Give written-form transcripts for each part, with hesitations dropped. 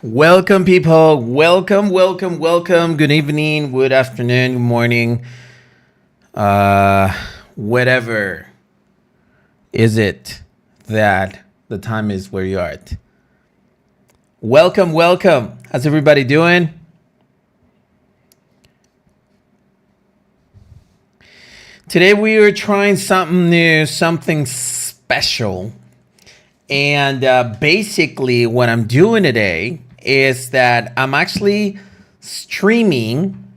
Welcome, people. Welcome. Good evening, good afternoon, good morning. Uh, whatever is it that the time is where you are at. Welcome. How's everybody doing? Today we are trying something new, something special. And basically, what I'm doing today is that I'm actually streaming.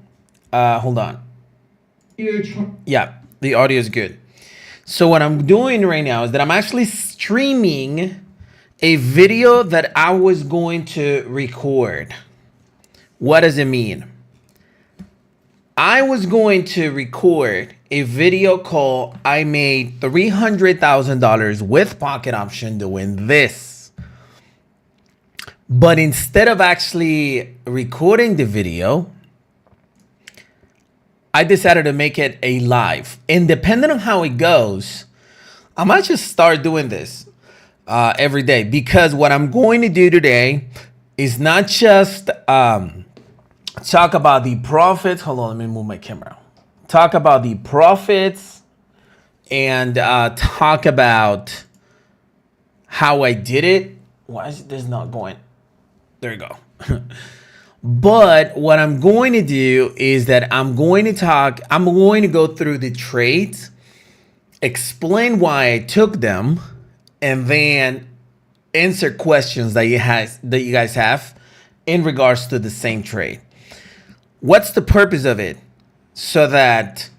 Hold on. Yeah, the audio is good. So what I'm doing right now is that I'm actually streaming a video that I was going to record. What does it mean? I was going to record a video called I made $300,000 with Pocket Option doing this. But instead of actually recording the video, I decided to make it a live. And depending on how it goes, I might just start doing this every day, because what I'm going to do today is not just talk about the profits. Hold on, let me move my camera. Talk about the profits and talk about how I did it. Why is this not going? There you go. But what I'm going to do is that I'm going to go through the trades, explain why I took them, and then answer questions that you guys have in regards to the same trade. What's the purpose of it? So that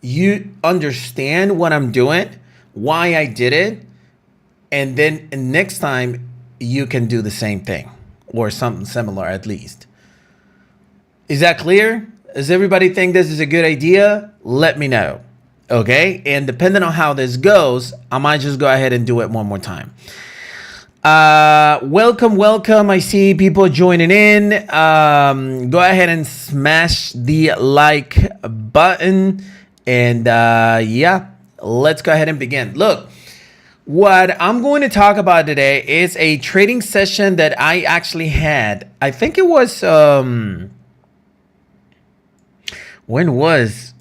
you understand what I'm doing, why I did it, and then next time you can do the same thing or something similar at least. Is that clear? Does everybody think this is a good idea? Let me know. Okay, and depending on how this goes, I might just go ahead and do it one more time. Welcome. I see people joining in. Go ahead and smash the like button. And yeah, let's go ahead and begin. Look, what I'm going to talk about today is a trading session that I actually had. I think it was, when was,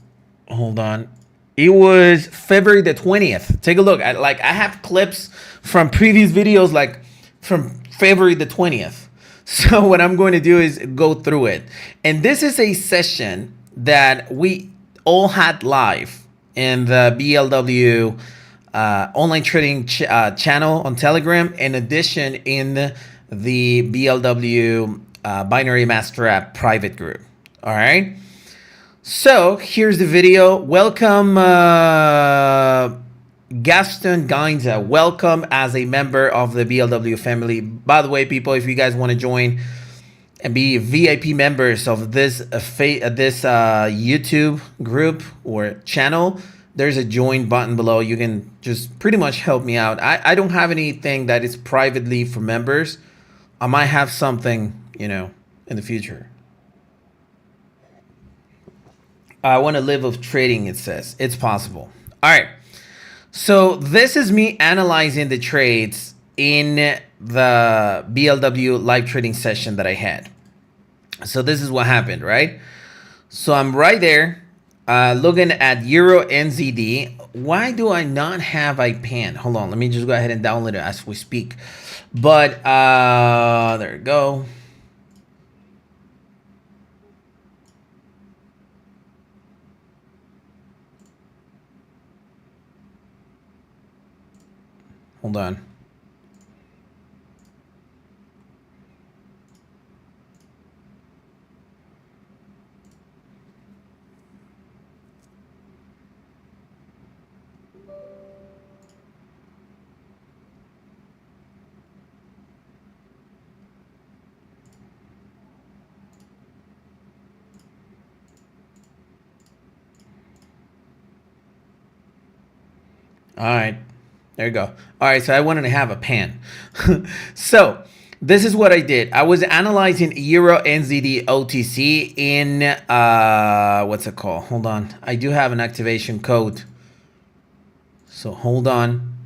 hold on. It was February the 20th. Take a look. I have clips from previous videos, like from February the 20th. So what I'm going to do is go through it. And this is a session that we all had live in the BLW online trading channel on Telegram. In addition, in the BLW Binary Master App private group. All right. So here's the video. Welcome, Gaston Gainza. Welcome as a member of the BLW family. By the way, people, if you guys want to join and be VIP members of this YouTube group or channel, there's a join button below. You can just pretty much help me out. I don't have anything that is privately for members. I might have something, in the future. I want to live of trading, it says. It's possible. All right. So this is me analyzing the trades in the BLW live trading session that I had. So this is what happened, right? So I'm right there looking at Euro NZD. Why do I not have IPAN? Hold on. Let me just go ahead and download it as we speak. But there we go. Hold on. All right. There you go. All right, so I wanted to have a pan. So this is what I did. I was analyzing Euro NZD OTC in, what's it called? Hold on. I do have an activation code. So hold on.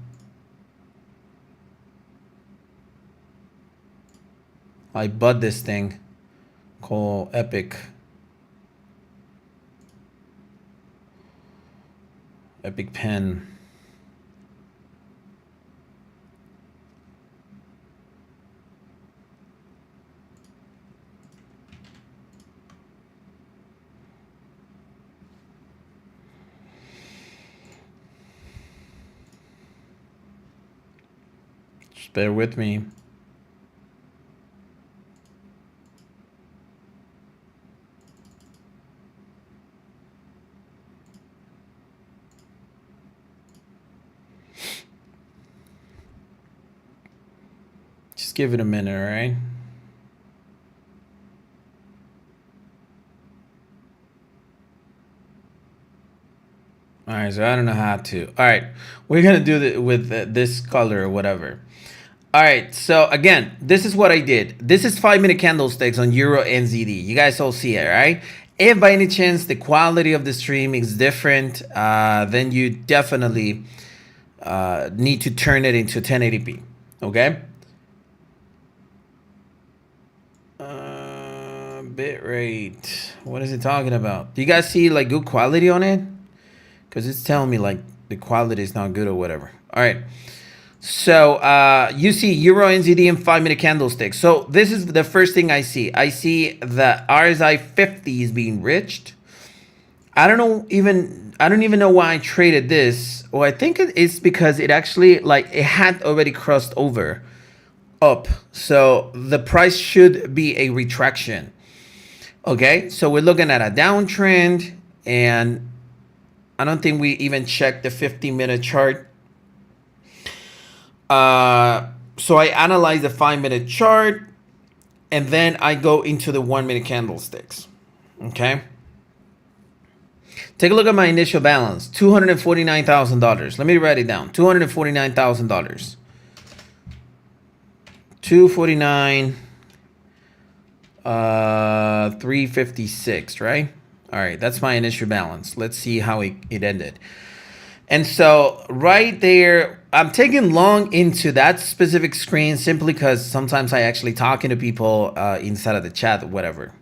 I bought this thing called Epic Pen. Just bear with me. Just give it a minute, all right? All right, so I don't know how to. All right, we're gonna do it with this color or whatever. All right, so again, this is what I did. This is 5-minute candlesticks on Euro NZD. You guys all see it, right? If by any chance the quality of the stream is different, then you definitely need to turn it into 1080p, okay? Bitrate, what is it talking about? Do you guys see like good quality on it? Because it's telling me like the quality is not good or whatever. All right. So you see Euro NZD and 5-minute candlesticks. So this is the first thing I see. I see the RSI 50 is being reached. I don't even know why I traded this. Well, I think it's because it actually like it had already crossed over up. So the price should be a retraction. Okay, so we're looking at a downtrend, and I don't think we even checked the 50-minute chart. So I analyze the 5-minute chart, and then I go into the 1-minute candlesticks. Okay. Take a look at my initial balance, $249,000. Let me write it down. $249,000. 249, 356, right? All right, that's my initial balance. Let's see how it ended. And so right there, I'm taking long into that specific screen simply because sometimes I actually talking to people inside of the chat or whatever.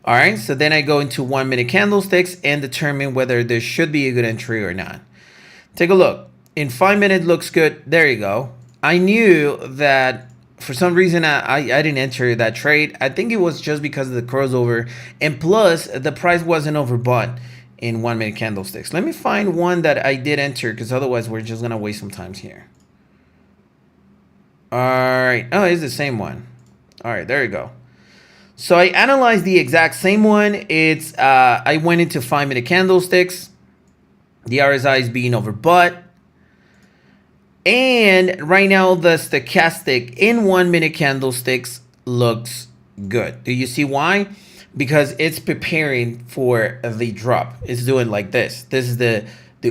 All right, so then I go into 1-minute candlesticks and determine whether there should be a good entry or not. Take a look. In 5 minutes looks good. There you go. I knew that for some reason I didn't enter that trade. I think it was just because of the crossover, and plus the price wasn't overbought in 1-minute candlesticks. Let me find one that I did enter, because otherwise we're just gonna waste some time here. All right. Oh, it's the same one. All right, there you go. So I analyzed the exact same one. It's I went into 5-minute candlesticks. The RSI is being overbought. And right now the stochastic in 1-minute candlesticks looks good. Do you see why? Because it's preparing for the drop. It's doing like this. This is the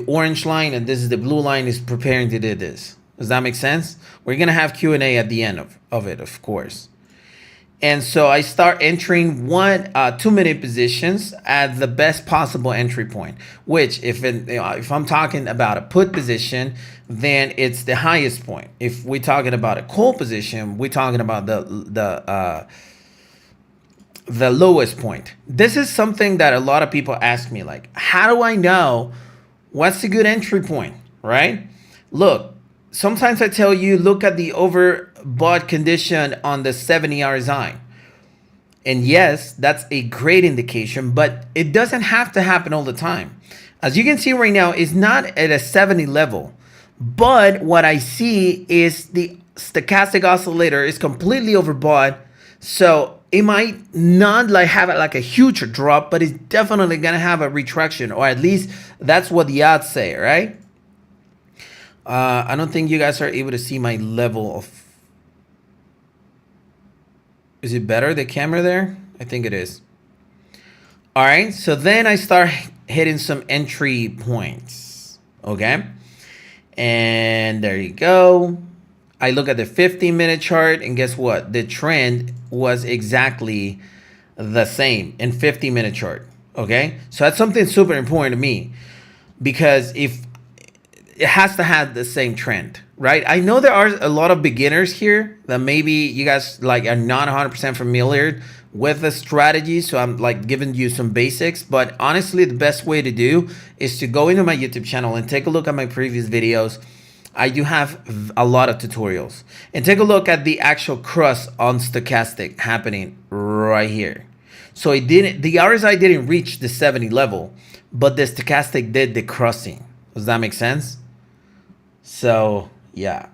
orange line, and this is the blue line is preparing to do this. Does that make sense? We're gonna have Q&A at the end of it, of course. And so I start entering 2-minute positions at the best possible entry point, which if I'm talking about a put position, then it's the highest point. If we're talking about a call position, we're talking about the lowest point. This is something that a lot of people ask me, like, how do I know what's a good entry point, right? Look, sometimes I tell you, look at the overbought condition on the 70 RSI. And yes, that's a great indication, but it doesn't have to happen all the time. As you can see right now, it's not at a 70 level, but what I see is the stochastic oscillator is completely overbought. So it might not like have like a huge drop, but it's definitely gonna have a retraction, or at least that's what the odds say, right? I don't think you guys are able to see my level of. Is it better, the camera there? I think it is. All right, so then I start hitting some entry points, okay? And there you go. I look at the 15-minute chart, and guess what? The trend was exactly the same in 15-minute chart, okay? So that's something super important to me, because if it has to have the same trend, right? I know there are a lot of beginners here that maybe you guys like are not 100% familiar with the strategy, so I'm like giving you some basics. But honestly, the best way to do is to go into my YouTube channel and take a look at my previous videos. I do have a lot of tutorials, and take a look at the actual cross on stochastic happening right here. So it didn't, the RSI didn't reach the 70 level, but the stochastic did the crossing. Does that make sense? So yeah.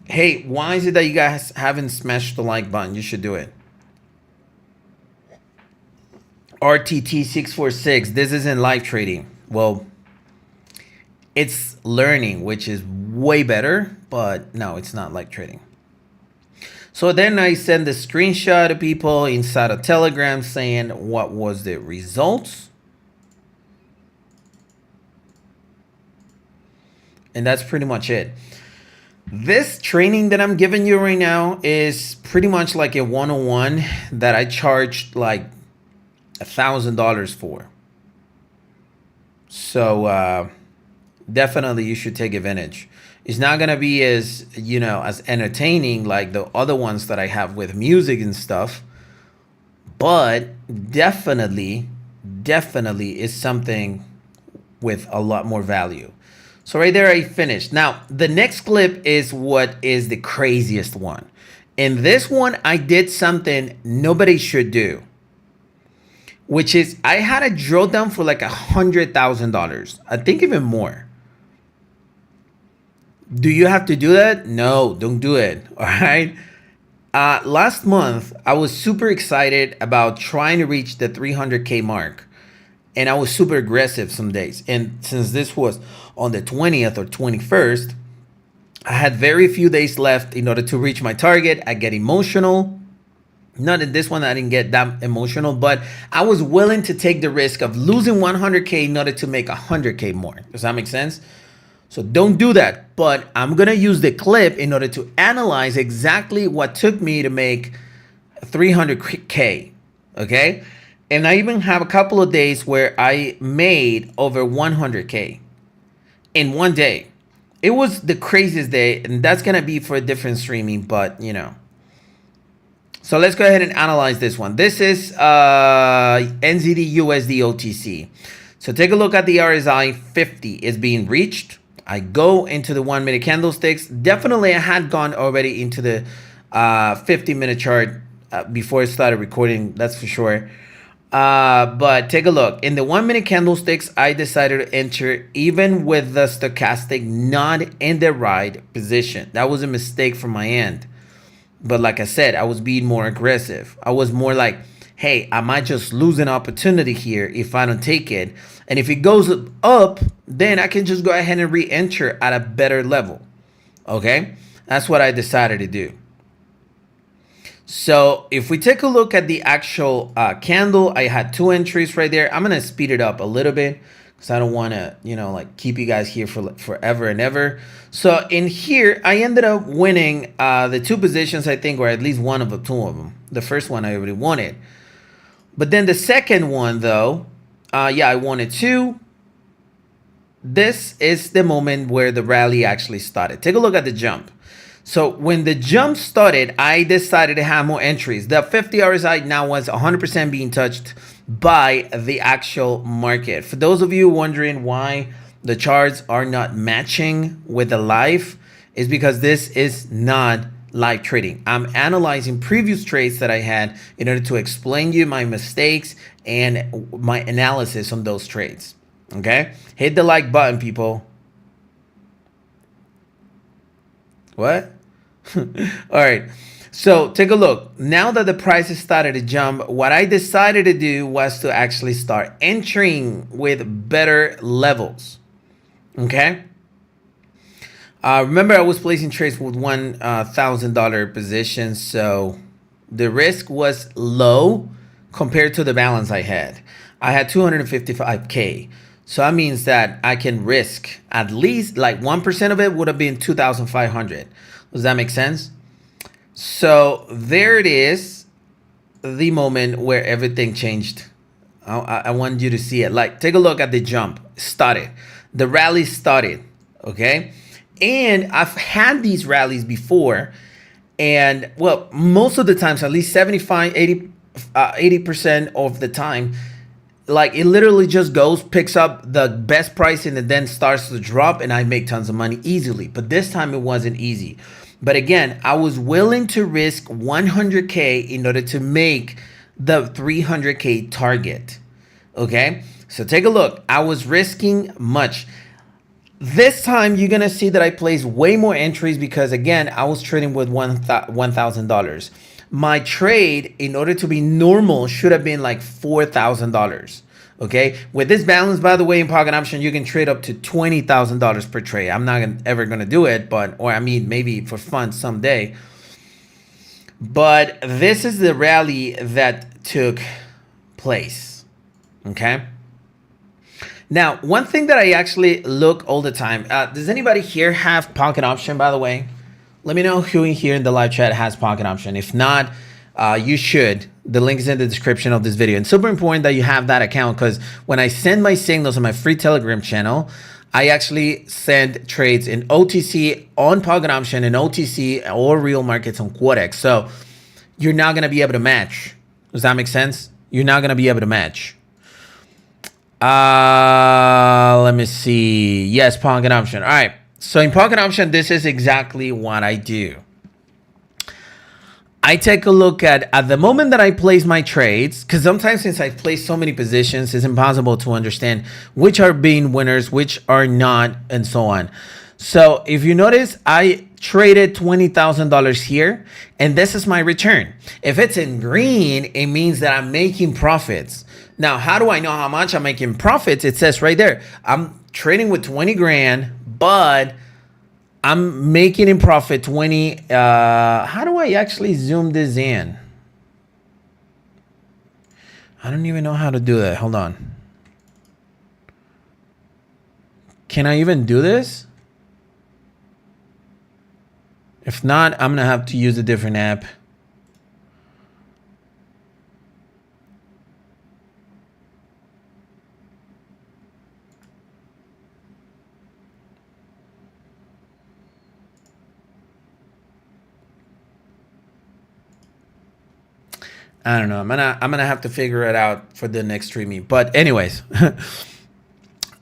Hey, why is it that you guys haven't smashed the like button? You should do it. RTT646, this isn't live trading. Well, it's learning, which is way better, but no, it's not live trading. So then I send the screenshot to people inside of Telegram saying what was the results. And that's pretty much it. This training that I'm giving you right now is pretty much like a 101 that I charged like $1,000 for. So definitely you should take advantage. It's not gonna be as, you know, as entertaining like the other ones that I have with music and stuff, but definitely is something with a lot more value. So right there I finished. Now the next clip is what is the craziest one. In this one I did something nobody should do, which is I had a drawdown for like $100,000. I think even more. Do you have to do that? No, don't do it. All right. Last month, I was super excited about trying to reach the 300K mark. And I was super aggressive some days. And since this was on the 20th or 21st, I had very few days left in order to reach my target. I get emotional. Not in this one, I didn't get that emotional, but I was willing to take the risk of losing 100K in order to make 100K more. Does that make sense? So don't do that. But I'm going to use the clip in order to analyze exactly what took me to make 300K. Okay. And I even have a couple of days where I made over 100K in one day. It was the craziest day, and that's going to be for a different streaming, but you know. So let's go ahead and analyze this one. This is NZD USD OTC. So take a look at the RSI 50 is being reached. I go into the 1 minute candlesticks. Definitely I had gone already into the 50-minute chart before I started recording, that's for sure. But take a look. In the 1 minute candlesticks, I decided to enter even with the stochastic not in the right position. That was a mistake from my end. But like I said, I was being more aggressive. I was more like, hey, I might just lose an opportunity here if I don't take it. And if it goes up, then I can just go ahead and re-enter at a better level. Okay? That's what I decided to do. So if we take a look at the actual candle, I had 2 entries right there. I'm going to speed it up a little bit because I don't want to, you know, like keep you guys here for forever and ever. So in here, I ended up winning the 2 positions, I think, or at least one of the 2 of them. The first one I already wanted. But then the second one, though, yeah, I wanted 2. This is the moment where the rally actually started. Take a look at the jump. So when the jump started, I decided to have more entries. The 50 RSI now was 100% being touched by the actual market. For those of you wondering why the charts are not matching with the live, is because this is not live trading. I'm analyzing previous trades that I had in order to explain you my mistakes and my analysis on those trades. Okay? Hit the like button, people. What? All right. So take a look. Now that the prices started to jump, what I decided to do was to actually start entering with better levels. Okay. Remember, I was placing trades with $1,000 positions, so the risk was low compared to the balance I had. I had 255K. So that means that I can risk at least like 1% of it would have been 2,500. Does that make sense? So there it is, the moment where everything changed. I want you to see it. Like, take a look at the jump. Started. the rally started. Okay. And I've had these rallies before. And well, most of the times, at least 75, 80% of the time, like it literally just goes, picks up the best price and it then starts to drop and I make tons of money easily. But this time it wasn't easy. But again, I was willing to risk 100K in order to make the 300K target. Okay, so take a look. I was risking much. This time you're gonna see that I placed way more entries because again, I was trading with $1,000. My trade, in order to be normal, should have been like $4,000. Okay, with this balance, by the way, in pocket option, you can trade up to $20,000 per trade. I'm not ever gonna do it, but or I mean maybe for fun someday. But this is the rally that took place. Okay. Now, one thing that I actually look all the time. Does anybody here have pocket option, by the way? Let me know who in here in the live chat has pocket option. If not, you should. The link is in the description of this video. And super important that you have that account because when I send my signals on my free Telegram channel, I actually send trades in OTC on pocket option and OTC or real markets on Quotex. So you're not going to be able to match. Does that make sense? You're not going to be able to match. Let me see. Yes, pocket option. All right. So in pocket option, this is exactly what I do. I take a look at the moment that I place my trades, because sometimes since I place so many positions, it's impossible to understand which are being winners, which are not, and so on. So if you notice, I traded $20,000 here, and this is my return. If it's in green, it means that I'm making profits. Now, how do I know how much I'm making profits? It says right there, I'm trading with 20 grand, but I'm making in profit 20. How do I actually zoom this in? I don't even know how to do that. Hold on. Can I even do this? If not, I'm going to have to use a different app. I don't know. I'm gonna have to figure it out for the next streaming. But anyways,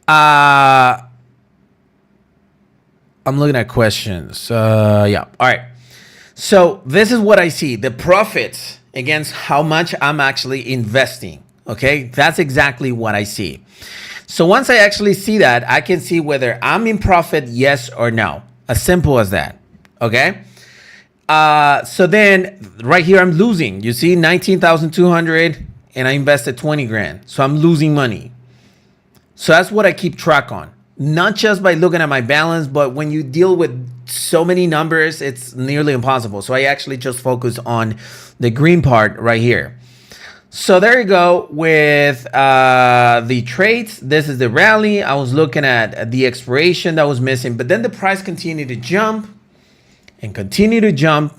I'm looking at questions. Yeah. All right. So this is what I see: the profits against how much I'm actually investing. Okay, that's exactly what I see. So once I actually see that, I can see whether I'm in profit, yes or no. As simple as that. Okay. So then right here, I'm losing. You see 19,200 and I invested 20 grand. So I'm losing money. So that's what I keep track on. Not just by looking at my balance, but when you deal with so many numbers, it's nearly impossible. So I actually just focus on the green part right here. So there you go with the trades. This is the rally. I was looking at the expiration that was missing, but then the price continued to jump. And continue to jump.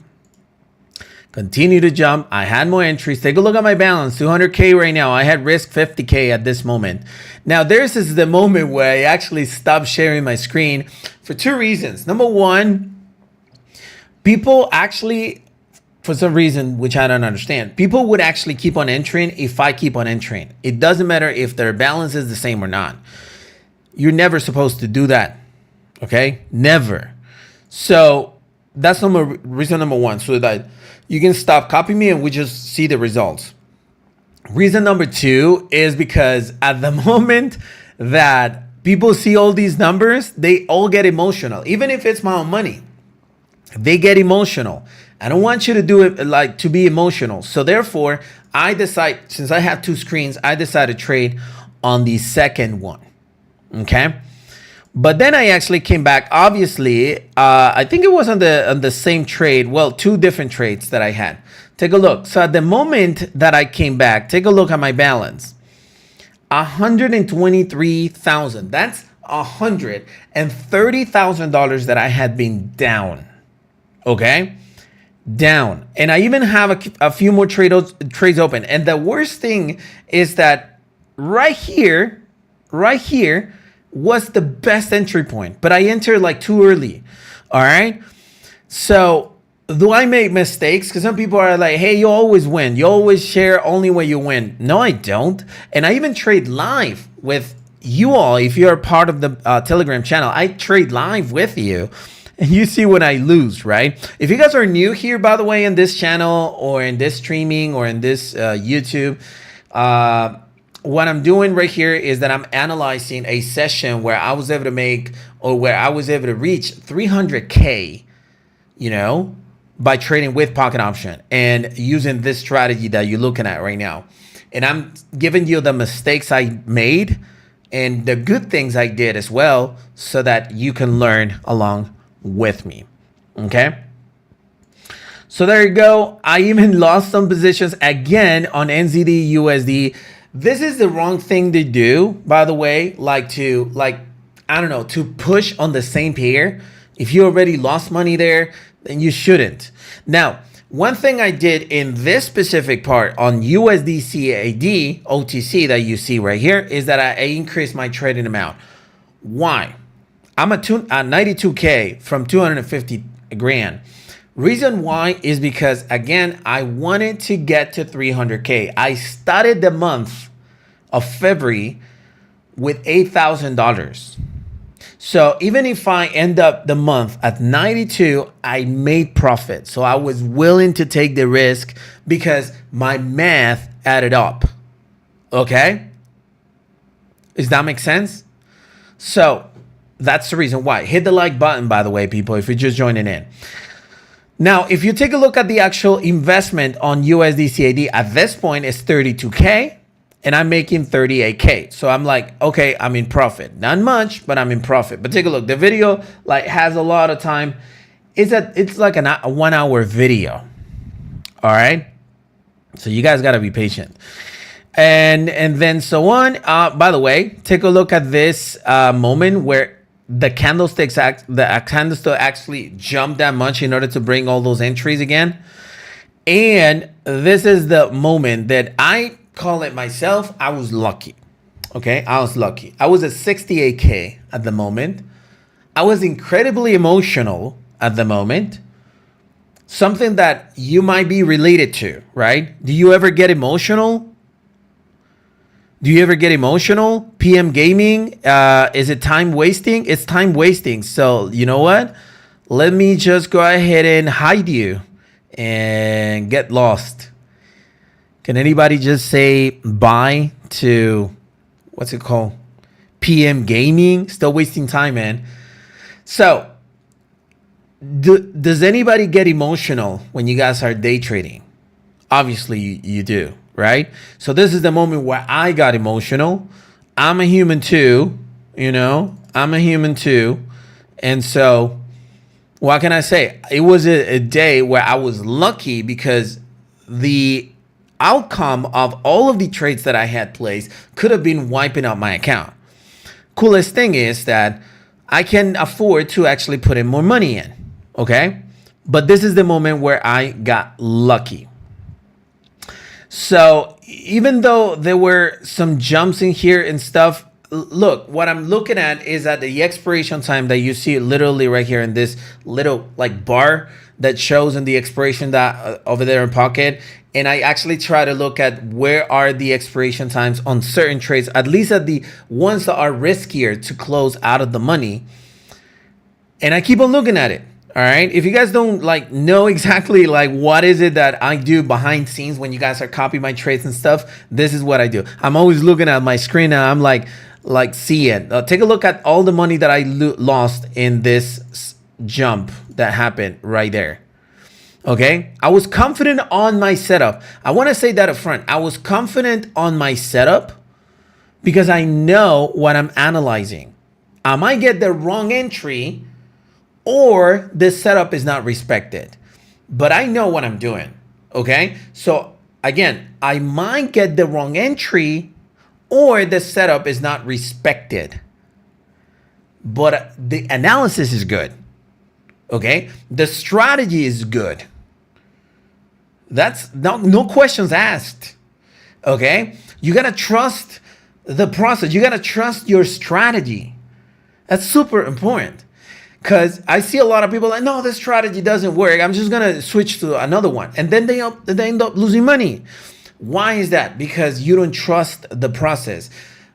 I had more entries. Take a look at my balance, 200K right now. I had risk 50K at this moment. Now, this is the moment where I actually stopped sharing my screen for two reasons. Number one, people actually, for some reason, which I don't understand, people would actually keep on entering if I keep on entering. It doesn't matter if their balance is the same or not. You're never supposed to do that. Okay? Never. So that's reason number one, so that you can stop copying me and we just see the results. Reason number two is because at the moment that people see all these numbers, they all get emotional. Even if it's my own money, they get emotional. I don't want you to do it like to be emotional. So therefore, I decide, since I have two screens, I decide to trade on the second one. Okay. But then I actually came back. Obviously, I think it was on the same trade. Well, two different trades that I had. Take a look. So at the moment that I came back, take a look at my balance. 123,000. That's $130,000 that I had been down. Okay, down. And I even have a few more trades open. And the worst thing is that right here. what's the best entry point, but I entered like too early. All right. So do I make mistakes? Because some people are like, hey, you always win. You always share only when you win. No, I don't. And I even trade live with you all. If you're a part of the Telegram channel, I trade live with you. And you see when I lose, right? If you guys are new here, by the way, in this channel or in this streaming or in this YouTube, what I'm doing right here is that I'm analyzing a session where I was able to make or where I was able to reach 300K, you know, by trading with pocket option and using this strategy that you're looking at right now. And I'm giving you the mistakes I made and the good things I did as well so that you can learn along with me. Okay. So there you go. I even lost some positions again on NZD USD. This is the wrong thing to do, by the way, I don't know, to push on the same pair. If you already lost money there, then you shouldn't. Now, one thing I did in this specific part on USD CAD OTC that you see right here is that I increased my trading amount. Why? I'm at 92K from 250 grand. Reason why is because, again, I wanted to get to 300K. I started the month of February with $8,000. So even if I end up the month at 92, I made profit. So I was willing to take the risk because my math added up. Okay? Does that make sense? So that's the reason why. Hit the like button, by the way, people, if you're just joining in. Now, if you take a look at the actual investment on USD CAD at this point, it's 32K and I'm making 38K. So I'm like, okay, I'm in profit. Not much, but I'm in profit. But take a look. The video like has a lot of time. It's like a 1 hour video. All right. So you guys got to be patient. And then so on. By the way, take a look at this moment where the candlestick actually jumped that much in order to bring all those entries again. And this is the moment that I call it myself. I was lucky. Okay, I was lucky. I was at 68K at the moment. I was incredibly emotional at the moment. Something that you might be related to, right? Do you ever get emotional? Do you ever get emotional? PM gaming, is it time wasting? It's time wasting. So you know what? Let me just go ahead and hide you and get lost. Can anybody just say bye to, what's it called? PM gaming? Still wasting time, man. So does anybody get emotional when you guys are day trading? Obviously you do. Right? So this is the moment where I got emotional. I'm a human too, you know, I'm a human too. And so what can I say? It was a day where I was lucky because the outcome of all of the trades that I had placed could have been wiping out my account. Coolest thing is that I can afford to actually put in more money in. Okay. But this is the moment where I got lucky. So even though there were some jumps in here and stuff, look, what I'm looking at is at the expiration time that you see literally right here in this little like bar that shows in the expiration that over there in pocket. And I actually try to look at where are the expiration times on certain trades, at least at the ones that are riskier to close out of the money. And I keep on looking at it. All right. If you guys don't like know exactly like what is it that I do behind scenes when you guys are copying my trades and stuff, this is what I do. I'm always looking at my screen and I'm like see it. Take a look at all the money that I lost in this jump that happened right there. Okay. I was confident on my setup. I want to say that up front. I was confident on my setup because I know what I'm analyzing. I might get the wrong entry or this setup is not respected, but I know what I'm doing. Okay. So again, I might get the wrong entry or the setup is not respected, but the analysis is good. Okay. The strategy is good. That's no questions asked. Okay. You got to trust the process. You got to trust your strategy. That's super important. Because I see a lot of people like, no, this strategy doesn't work. I'm just going to switch to another one. And then they end up losing money. Why is that? Because you don't trust the process.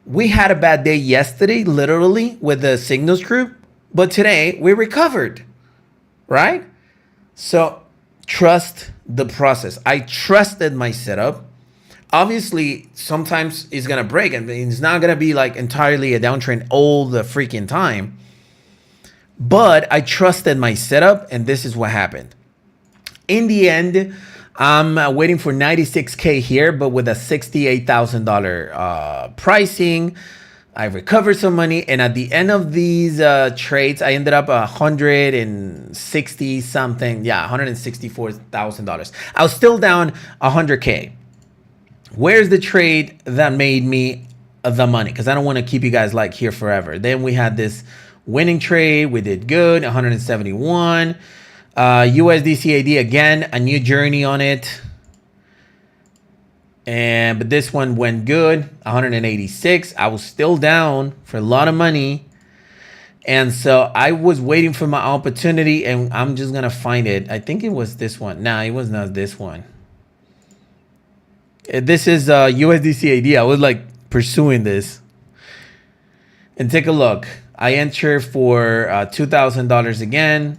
We had a bad day yesterday, literally, with the Signals Group. But today, we recovered. Right? So, trust the process. I trusted my setup. Obviously, sometimes it's going to break. And it's not going to be like entirely a downtrend all the freaking time. But I trusted my setup, and this is what happened. In the end, I'm waiting for 96K here, but with a $68,000 pricing. I recovered some money, and at the end of these trades, I ended up 160 something. Yeah, $164,000. I was still down 100K. Where's the trade that made me the money? Because I don't want to keep you guys like here forever. Then we had this winning trade. We did good, 171. USD again, a new journey on it. But this one went good, 186. I was still down for a lot of money. And so I was waiting for my opportunity, and I'm just going to find it. I think it was this one. Nah, it was not this one. This is USD I was like pursuing this. And take a look. I enter for $2,000 again.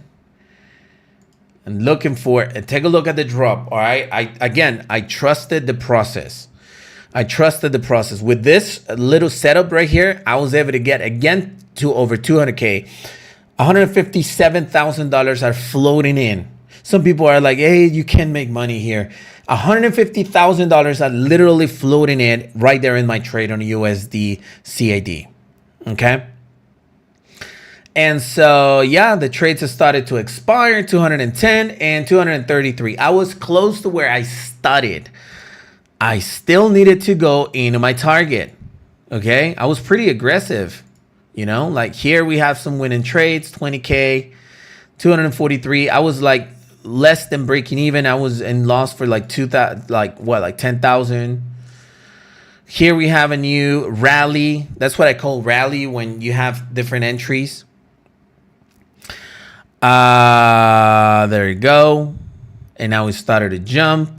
And looking for it. And take a look at the drop. All right. I trusted the process. I trusted the process. With this little setup right here, I was able to get again to over 200K. $157,000 are floating in. Some people are like, hey, you can make money here. $150,000 are literally floating in right there in my trade on USD CAD. Okay. And so, yeah, the trades have started to expire, 210 and 233. I was close to where I started. I still needed to go into my target. Okay. I was pretty aggressive. You know, like here we have some winning trades, 20K, 243. I was like less than breaking even. I was in loss for like 2,000, like 10,000. Here we have a new rally. That's what I call rally when you have different entries. There you go. And now we started to jump,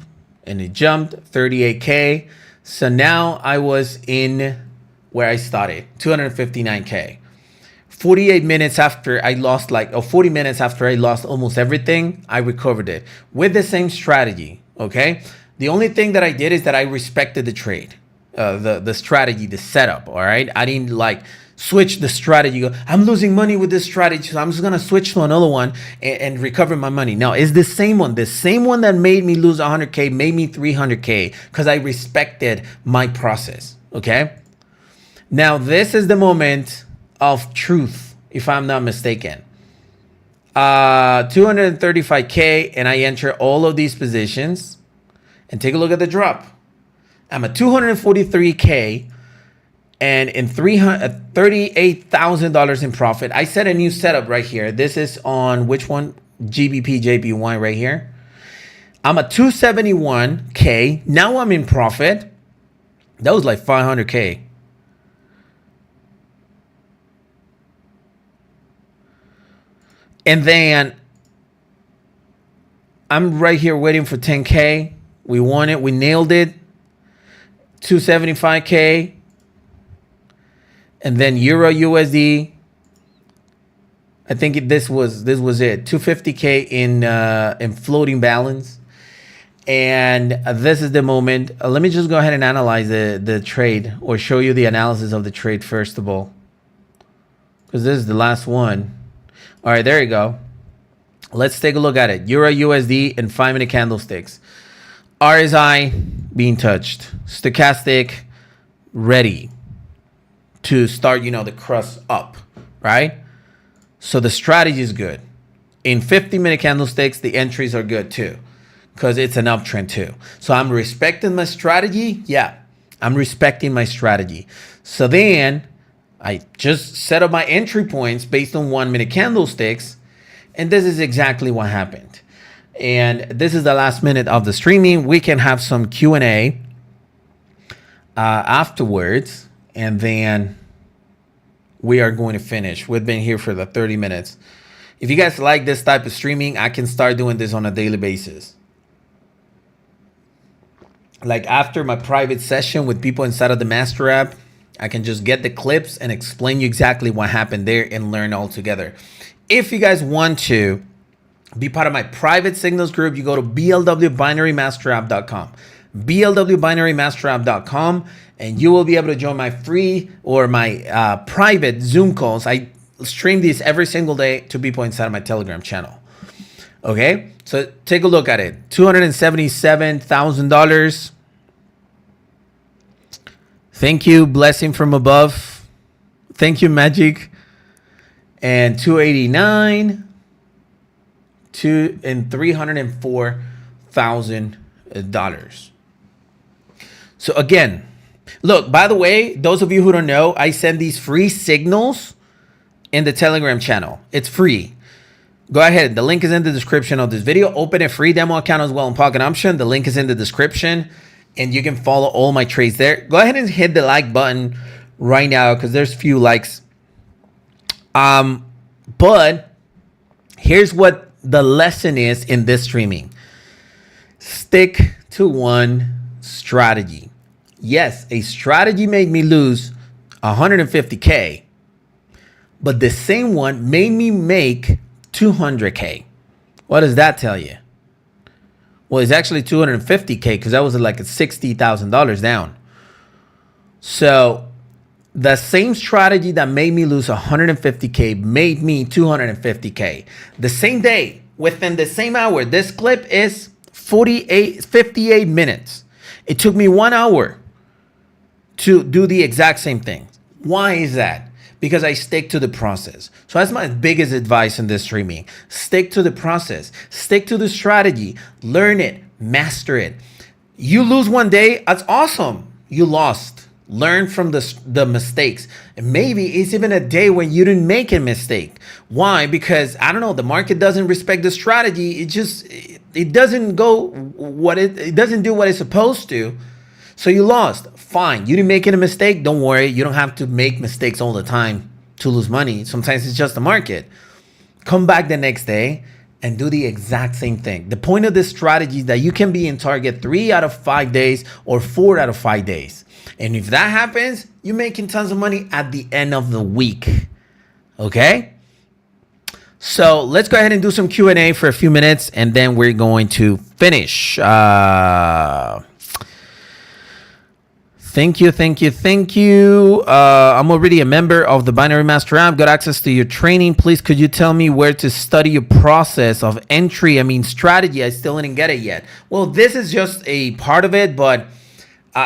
and it jumped 38K. So now I was in where I started, 259K. 48 minutes after I lost 40 minutes after I lost almost everything, I recovered it with the same strategy. Okay. The only thing that I did is that I respected the trade, the strategy, the setup. All right. I didn't like switch the strategy. I'm losing money with this strategy, so I'm just going to switch to another one and recover my money. No, it's the same one. The same one that made me lose 100K made me 300K because I respected my process. Okay. Now, this is the moment of truth, if I'm not mistaken. 235K, and I enter all of these positions. And take a look at the drop. I'm at 243K. And in $38,000 in profit. I set a new setup right here. This is on which one? GBP JPY right here. I'm at 271K. Now I'm in profit. That was like 500K. And then I'm right here waiting for 10K. We won it. We nailed it. 275K. And then Euro USD. I think this was it. 250K in floating balance. And this is the moment. Let me just go ahead and analyze the trade, or show you the analysis of the trade first of all, because this is the last one. All right, there you go. Let's take a look at it. Euro USD and 5-minute candlesticks. RSI being touched. Stochastic ready to start, the crust up, right? So the strategy is good. In 50-minute candlesticks, the entries are good too, because it's an uptrend too. So I'm respecting my strategy. Yeah, I'm respecting my strategy. So then I just set up my entry points based on 1-minute candlesticks. And this is exactly what happened. And this is the last minute of the streaming. We can have some Q&A afterwards. And then we are going to finish. We've been here for the 30 minutes. If you guys like this type of streaming, I can start doing this on a daily basis. Like after my private session with people inside of the Master app, I can just get the clips and explain you exactly what happened there and learn all together. If you guys want to be part of my private signals group, you go to blwbinarymasterapp.com. blwbinarymasterapp.com, and you will be able to join my free or my private Zoom calls. I stream these every single day to people inside of my Telegram channel. Okay, so take a look at it. $277,000. Thank you, blessing from above. Thank you, Magic. And 289, and $304,000. So again, look, by the way, those of you who don't know, I send these free signals in the Telegram channel. It's free. Go ahead. The link is in the description of this video. Open a free demo account as well in Pocket Option. The link is in the description, and you can follow all my trades there. Go ahead and hit the like button right now because there's few likes. But here's what the lesson is in this streaming. Stick to one strategy. Yes, a strategy made me lose 150K. But the same one made me make 200K. What does that tell you? Well, it's actually 250K because that was like a $60,000 down. So the same strategy that made me lose 150K made me 250K. The same day, within the same hour, this clip is 58 minutes. It took me 1 hour to do the exact same thing. Why is that? Because I stick to the process. So that's my biggest advice in this streaming. Stick to the process. Stick to the strategy. Learn it. Master it. You lose one day, that's awesome. You lost. Learn from the mistakes. And maybe it's even a day when you didn't make a mistake. Why? Because, I don't know, the market doesn't respect the strategy. It doesn't go it doesn't do what it's supposed to. So you lost. Fine. You didn't make any mistake. Don't worry. You don't have to make mistakes all the time to lose money. Sometimes it's just the market. Come back the next day and do the exact same thing. The point of this strategy is that you can be in target 3 out of 5 days or 4 out of 5 days. And if that happens, you're making tons of money at the end of the week. Okay? So let's go ahead and do some Q&A for a few minutes, and then we're going to finish. Thank you. I'm already a member of the Binary Master app. Got access to your training. Please, could you tell me where to study your process of entry? Strategy. I still didn't get it yet. Well, this is just a part of it, but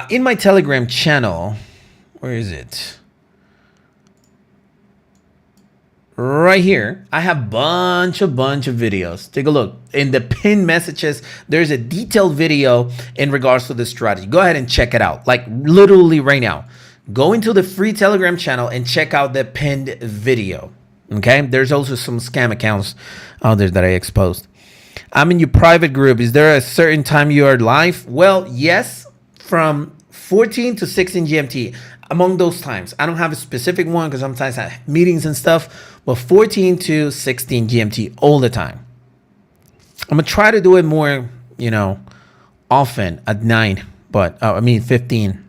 in my Telegram channel, where is it? Right here, I have bunch of videos. Take a look. In the pinned messages, there's a detailed video in regards to this strategy. Go ahead and check it out. Like literally right now. Go into the free Telegram channel and check out the pinned video. Okay? There's also some scam accounts out there that I exposed. I'm in your private group. Is there a certain time you are live? Well, yes, from 14 to 16 GMT. Among those times, I don't have a specific one because sometimes I have meetings and stuff, but 14 to 16 GMT all the time. I'm gonna try to do it more, often at 9, but 15.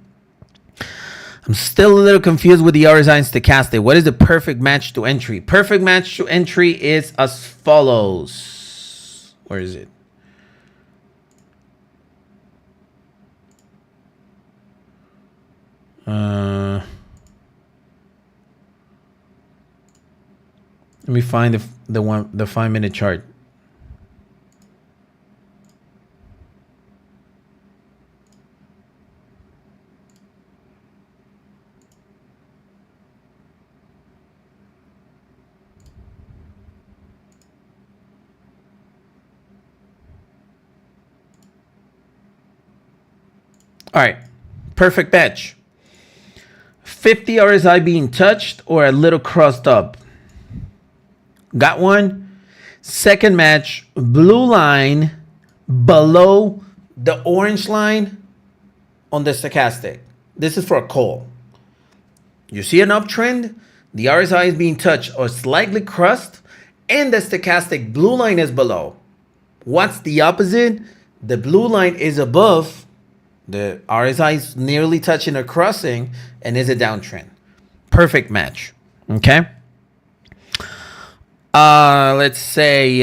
I'm still a little confused with the RSI and stochastic. What is the perfect match to entry? Perfect match to entry is as follows. Where is it? Let me find the 5-minute chart. All right, perfect match. 50 RSI being touched or a little crossed up. Got one. Second match, blue line below the orange line on the stochastic. This is for a call. You see an uptrend, The RSI is being touched or slightly crossed, and the stochastic blue line is below. What's the opposite? The blue line is above. The RSI is nearly touching or crossing and is a downtrend. Perfect match. Okay. Let's say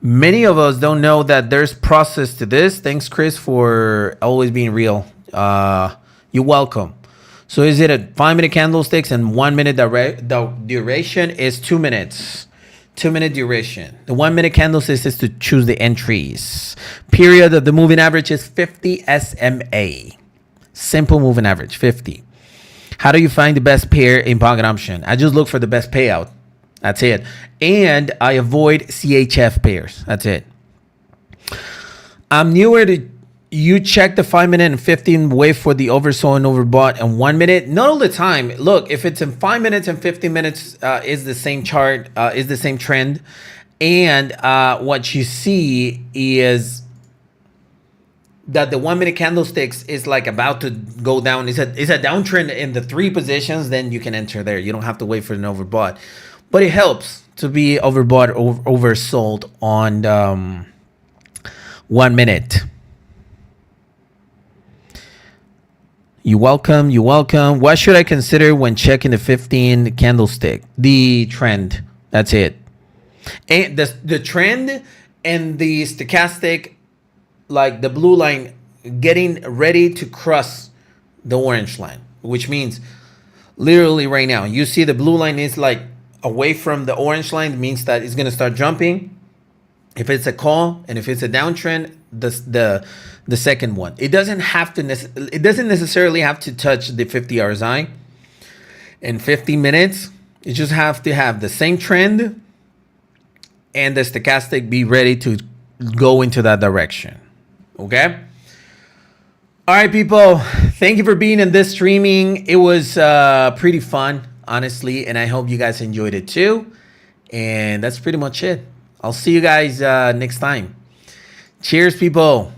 many of us don't know that there's process to this. Thanks, Chris, for always being real. You're welcome. So is it a 5-minute candlesticks and 1 minute the duration is 2 minutes. 2-minute duration. The 1 minute candlesticks is to choose the entries. Period of the moving average is 50 SMA. Simple moving average, 50. How do you find the best pair in pocket option? I just look for the best payout. That's it. And I avoid CHF pairs. That's it. I'm newer to you check the 5-minute and 15 wait for the oversold and overbought and 1 minute. Not all the time. Look, if it's in 5 minutes and 15 minutes is the same chart, is the same trend. And what you see is that the 1 minute candlesticks is like about to go down. It's a downtrend in the 3 positions. Then you can enter there. You don't have to wait for an overbought. But it helps to be overbought or oversold on 1 minute. You're welcome. You're welcome. What should I consider when checking the 15 candlestick? The trend. That's it. And the trend and the stochastic, like the blue line, getting ready to cross the orange line, which means literally right now, you see the blue line is like away from the orange line. It means that it's going to start jumping. If it's a call and if it's a downtrend, the second one, it doesn't necessarily have to touch the 50 RSI in 50 minutes. You just have to have the same trend and the stochastic be ready to go into that direction. Okay. All right, people. Thank you for being in this streaming. It was pretty fun, honestly, and I hope you guys enjoyed it too. And that's pretty much it. I'll see you guys next time. Cheers, people.